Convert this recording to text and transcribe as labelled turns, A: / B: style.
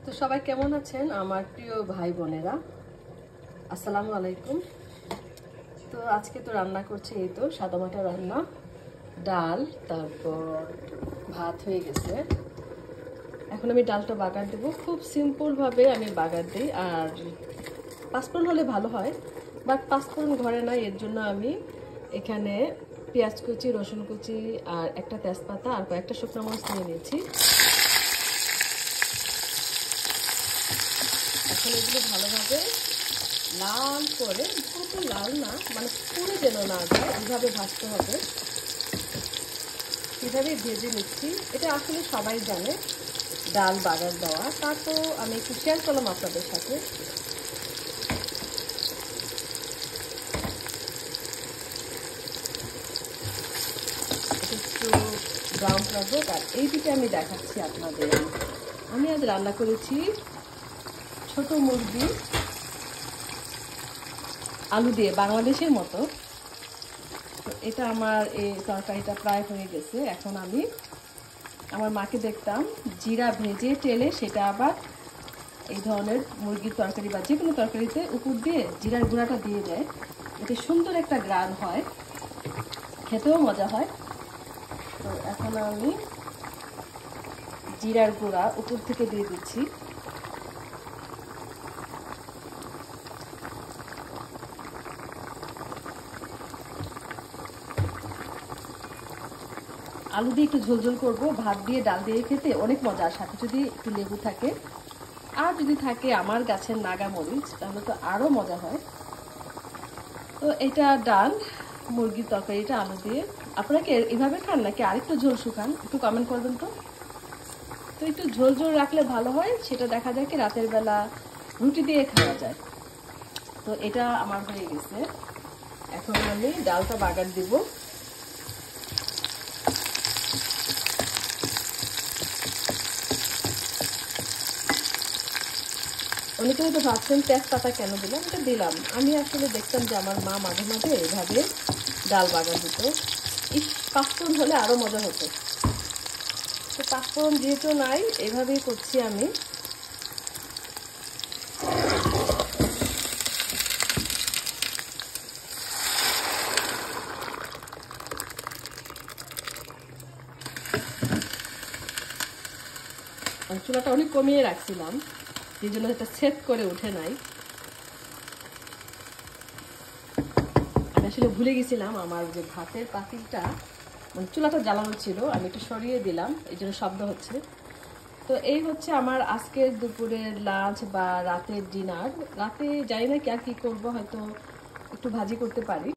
A: তো সবাই কেমন আছেন আমার প্রিয় ভাই বোনেরা? আসসালামু আলাইকুম। তো আজকে তো রান্না করছি, এই তো সাদামাটা রান্না, ডাল, তারপর ভাত হয়ে গেছে। এখন আমি ডালটা বাগার দেব, খুব সিম্পলভাবে আমি বাগার দিই। আর পাঁচফোড়ন হলে ভালো হয়, বাট পাঁচফোড়ন ঘরে নাই, এর জন্য আমি এখানে পেঁয়াজ কুচি, রসুন কুচি আর একটা তেজপাতা আর কয়েকটা শুকনো মরিচ নিয়ে নিয়েছি। এখন এগুলো ভালোভাবে লাল করে, পুরো লাল না, মানে পুরো যেন না যায় এইভাবে ভাজতে হবে। এভাবে ভেজে নিচ্ছি। এটা আসলে সবাই জানে ডাল বাগার দেওয়া, তারপর আমি একটু শেয়ার করলাম আপনাদের সাথে। একটু ব্রাউন করবো, আর এই দিকে আমি দেখাচ্ছি আপনাদের। আমি আজ রান্না করেছি ছোট মুরগি আলু দিয়ে, বাংলাদেশের মতো। তো এটা আমার এই তরকারিটা প্রায় হয়ে গেছে। এখন আমি আমার মাকে দেখতাম জিরা ভেজে টেলে সেটা আবার এই ধরনের মুরগির তরকারি বা যে কোনো তরকারিতে উপর দিয়ে জিরার গুঁড়াটা দিয়ে দেয়, এতে সুন্দর একটা গ্রান হয়, খেতেও মজা হয়। তো এখন আমি জিরার গুঁড়া উপর থেকে দিয়ে দিচ্ছি। আলু দিয়ে একটু ঝোলঝোল করবো, ভাত দিয়ে ডাল দিয়ে খেতে অনেক মজা। আর সাথে যদি একটু লেবু থাকে আর যদি থাকে আমার গাছের নাগা মরিচ, তাহলে তো আরও মজা হয়। তো এটা ডাল মুরগির তরকারিটা আলু দিয়ে। আপনারা কি এভাবে খান নাকি আরেকটু ঝোল শুকান? একটু কমেন্ট করবেন তো। তো একটু ঝোল ঝোল রাখলে ভালো হয়, সেটা দেখা যায় কি রাতের বেলা রুটি দিয়ে খাওয়া যায়। তো এটা আমার হয়ে গেছে। এখন আমি ডালটা বাগার দিব। অনেকে হয়তো ভাবছেন তেজপাতা কেন দিলাম, এটা দিলাম আমি আসলে দেখতাম যে আমার মা মাঝে মাঝে এভাবে ডাল বাগার দিত। পাঁচফোড়ন হলে আরো মজা হতো। তো পাঁচফোড়ন যেহেতু নাই, এভাবেই করছি আমি। চুলাটা অনেক কমিয়ে রাখছিলাম, এই জন্য এটা সেট করে উঠে নাই। আমি আসলে ভুলে গেছিলাম আমার যে ভাতের পাতিলটা, মানে চুলাটা জ্বালানো ছিল, আমি একটু সরিয়ে দিলাম, এই জন্য শব্দ হচ্ছে। তো এই হচ্ছে আমার আজকের দুপুরের লাঞ্চ বা রাতের ডিনার। রাতে জানি না কি আর কি করবো, হয়তো একটু ভাজি করতে পারি।